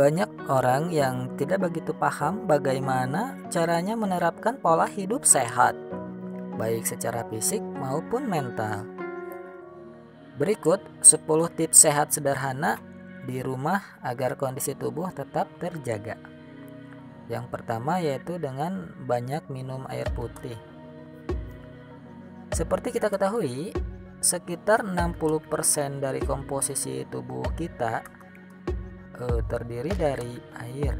Banyak orang yang tidak begitu paham bagaimana caranya menerapkan pola hidup sehat, baik secara fisik maupun mental. Berikut 10 tips sehat sederhana di rumah agar kondisi tubuh tetap terjaga. Yang pertama yaitu dengan banyak minum air putih. Seperti kita ketahui, sekitar 60% dari komposisi tubuh kita terdiri dari air.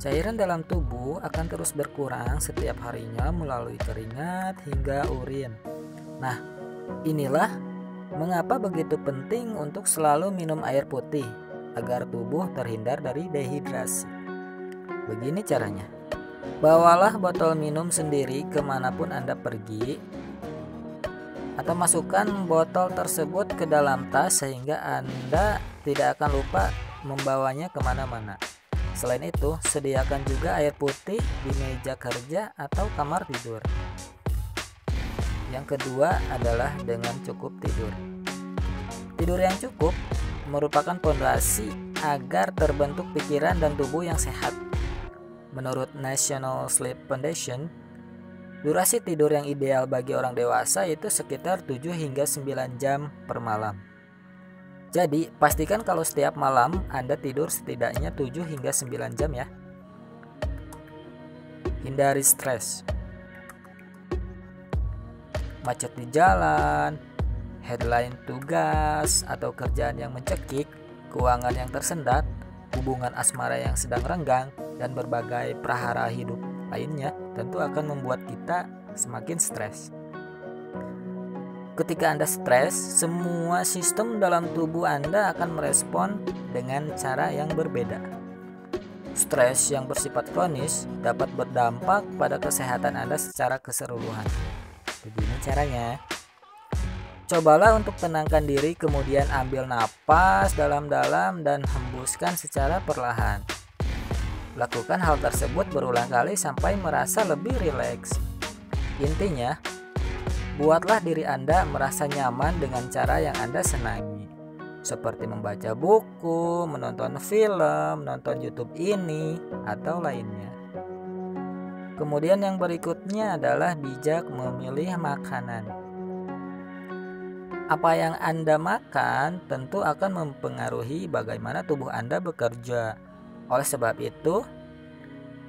Cairan dalam tubuh akan terus berkurang setiap harinya melalui keringat hingga urin. Nah, inilah mengapa begitu penting untuk selalu minum air putih agar tubuh terhindar dari dehidrasi. Begini caranya. Bawalah botol minum sendiri kemanapun Anda pergi, atau masukkan botol tersebut ke dalam tas sehingga Anda tidak akan lupa membawanya kemana-mana. Selain itu, sediakan juga air putih di meja kerja atau kamar tidur. Yang kedua adalah dengan cukup tidur. Tidur yang cukup merupakan fondasi agar terbentuk pikiran dan tubuh yang sehat. Menurut National Sleep Foundation, durasi tidur yang ideal bagi orang dewasa itu sekitar 7 hingga 9 jam per malam. Jadi, pastikan kalau setiap malam Anda tidur setidaknya 7 hingga 9 jam ya. Hindari stres. Macet di jalan, headline tugas atau kerjaan yang mencekik, keuangan yang tersendat, hubungan asmara yang sedang renggang, dan berbagai prahara hidup lainnya tentu akan membuat kita semakin stres. Ketika Anda stres, semua sistem dalam tubuh Anda akan merespon dengan cara yang berbeda. Stres yang bersifat kronis dapat berdampak pada kesehatan Anda secara keseluruhan. Begini caranya. Cobalah untuk tenangkan diri, kemudian ambil napas dalam-dalam dan hembuskan secara perlahan. Lakukan hal tersebut berulang kali sampai merasa lebih rileks. Intinya, buatlah diri Anda merasa nyaman dengan cara yang Anda senangi, seperti membaca buku, menonton film, menonton YouTube ini, atau lainnya. Kemudian yang berikutnya adalah bijak memilih makanan. Apa yang Anda makan tentu akan mempengaruhi bagaimana tubuh Anda bekerja. Oleh sebab itu,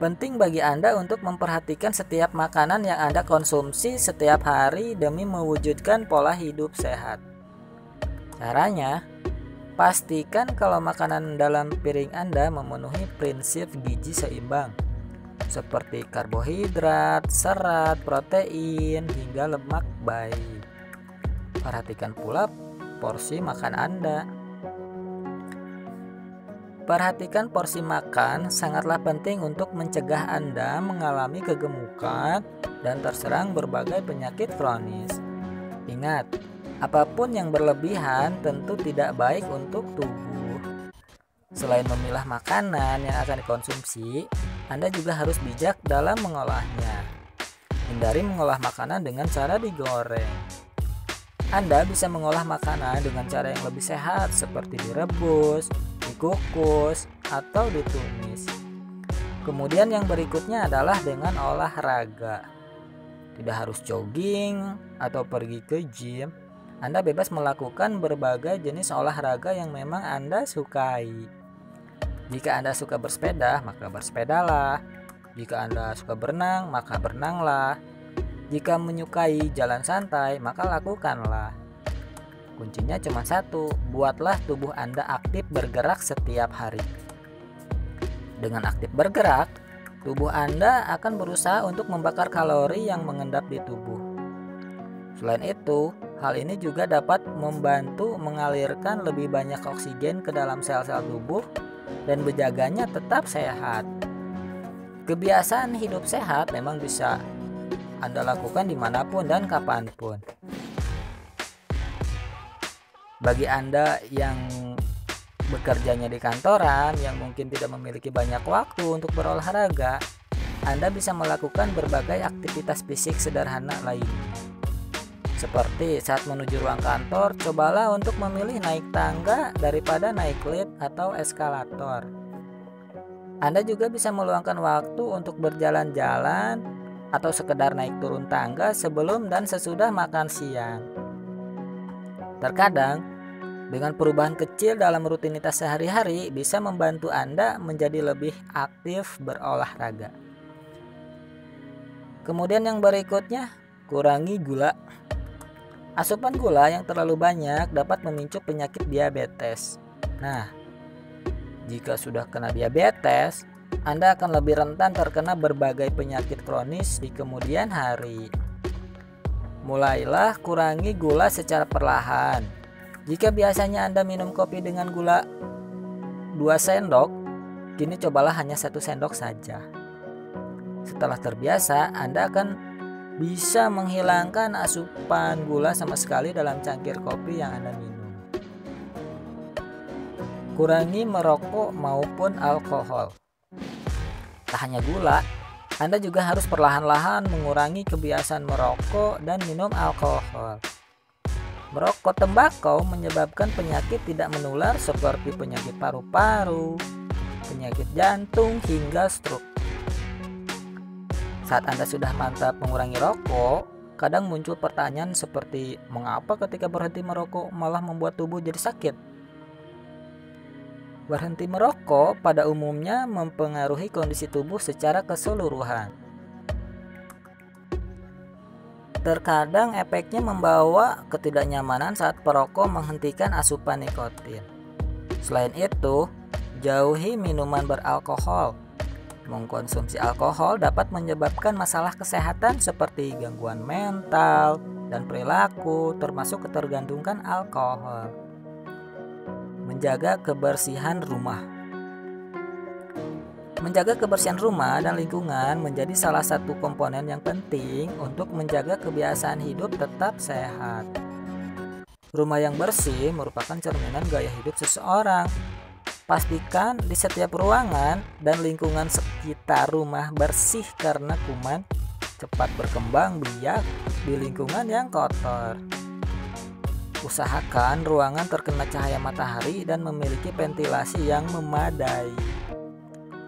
penting bagi Anda untuk memperhatikan setiap makanan yang Anda konsumsi setiap hari demi mewujudkan pola hidup sehat. Caranya, pastikan kalau makanan dalam piring Anda memenuhi prinsip gizi seimbang, seperti karbohidrat, serat, protein, hingga lemak baik. Perhatikan pula porsi makan Anda. Perhatikan porsi makan sangatlah penting untuk mencegah Anda mengalami kegemukan dan terserang berbagai penyakit kronis. Ingat, apapun yang berlebihan tentu tidak baik untuk tubuh. Selain memilah makanan yang akan dikonsumsi, Anda juga harus bijak dalam mengolahnya. Hindari mengolah makanan dengan cara digoreng. Anda bisa mengolah makanan dengan cara yang lebih sehat seperti direbus, dikukus, atau ditumis. Kemudian yang berikutnya adalah dengan olahraga. Tidak harus jogging atau pergi ke gym. Anda bebas melakukan berbagai jenis olahraga yang memang Anda sukai. Jika Anda suka bersepeda, maka bersepedalah. Jika Anda suka berenang, maka berenanglah. Jika menyukai jalan santai, maka lakukanlah. Kuncinya cuma satu, buatlah tubuh Anda aktif bergerak setiap hari. Dengan aktif bergerak, tubuh Anda akan berusaha untuk membakar kalori yang mengendap di tubuh. Selain itu, hal ini juga dapat membantu mengalirkan lebih banyak oksigen ke dalam sel-sel tubuh dan menjaganya tetap sehat. Kebiasaan hidup sehat memang bisa Anda lakukan dimanapun dan kapanpun. Bagi Anda yang bekerjanya di kantoran, yang mungkin tidak memiliki banyak waktu untuk berolahraga, Anda bisa melakukan berbagai aktivitas fisik sederhana lainnya. Seperti saat menuju ruang kantor, cobalah untuk memilih naik tangga daripada naik lift atau eskalator. Anda juga bisa meluangkan waktu untuk berjalan-jalan atau sekedar naik turun tangga sebelum dan sesudah makan siang. Terkadang, dengan perubahan kecil dalam rutinitas sehari-hari bisa membantu Anda menjadi lebih aktif berolahraga. Kemudian yang berikutnya, kurangi gula. Asupan gula yang terlalu banyak dapat memicu penyakit diabetes. Nah, jika sudah kena diabetes, Anda akan lebih rentan terkena berbagai penyakit kronis di kemudian hari. Mulailah kurangi gula secara perlahan. Jika biasanya Anda minum kopi dengan gula 2 sendok, kini cobalah hanya 1 sendok saja. Setelah terbiasa, Anda akan bisa menghilangkan asupan gula sama sekali dalam cangkir kopi yang Anda minum. Kurangi merokok maupun alkohol. Tak hanya gula, Anda juga harus perlahan-lahan mengurangi kebiasaan merokok dan minum alkohol. Merokok tembakau menyebabkan penyakit tidak menular seperti penyakit paru-paru, penyakit jantung, hingga stroke. Saat Anda sudah mantap mengurangi rokok, kadang muncul pertanyaan seperti mengapa ketika berhenti merokok malah membuat tubuh jadi sakit? Berhenti merokok pada umumnya mempengaruhi kondisi tubuh secara keseluruhan. Terkadang efeknya membawa ketidaknyamanan saat perokok menghentikan asupan nikotin. Selain itu, jauhi minuman beralkohol. Mengkonsumsi alkohol dapat menyebabkan masalah kesehatan seperti gangguan mental dan perilaku, termasuk ketergantungan alkohol. Menjaga kebersihan rumah. Menjaga kebersihan rumah dan lingkungan menjadi salah satu komponen yang penting untuk menjaga kebiasaan hidup tetap sehat. Rumah yang bersih merupakan cerminan gaya hidup seseorang. Pastikan di setiap ruangan dan lingkungan sekitar rumah bersih karena kuman cepat berkembang biak di lingkungan yang kotor. Usahakan ruangan terkena cahaya matahari dan memiliki ventilasi yang memadai.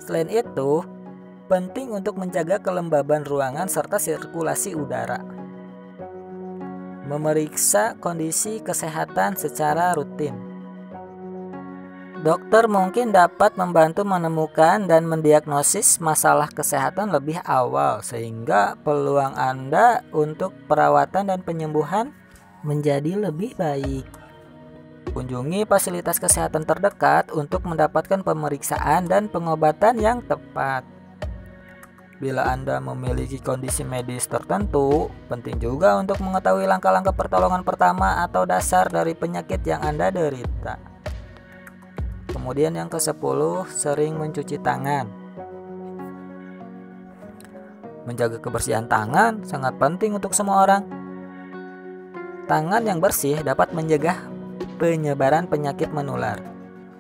Selain itu, penting untuk menjaga kelembaban ruangan serta sirkulasi udara. Memeriksa kondisi kesehatan secara rutin. Dokter mungkin dapat membantu menemukan dan mendiagnosis masalah kesehatan lebih awal sehingga peluang Anda untuk perawatan dan penyembuhan menjadi lebih baik. Kunjungi fasilitas kesehatan terdekat untuk mendapatkan pemeriksaan dan pengobatan yang tepat. Bila Anda memiliki kondisi medis tertentu, penting juga untuk mengetahui langkah-langkah pertolongan pertama atau dasar dari penyakit yang Anda derita. Kemudian yang ke-10, sering mencuci tangan. Menjaga kebersihan tangan sangat penting untuk semua orang. Tangan yang bersih dapat mencegah penyebaran penyakit menular.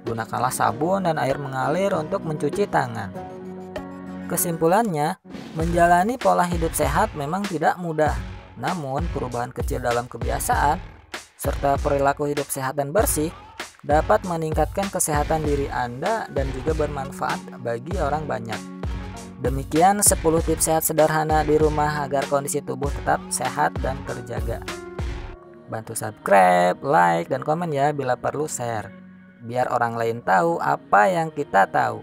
Gunakanlah sabun dan air mengalir untuk mencuci tangan. Kesimpulannya, menjalani pola hidup sehat memang tidak mudah. Namun, perubahan kecil dalam kebiasaan serta perilaku hidup sehat dan bersih dapat meningkatkan kesehatan diri Anda dan juga bermanfaat bagi orang banyak. Demikian 10 tips sehat sederhana di rumah agar kondisi tubuh tetap sehat dan terjaga. Bantu subscribe, like, dan komen ya, bila perlu share, biar orang lain tahu apa yang kita tahu.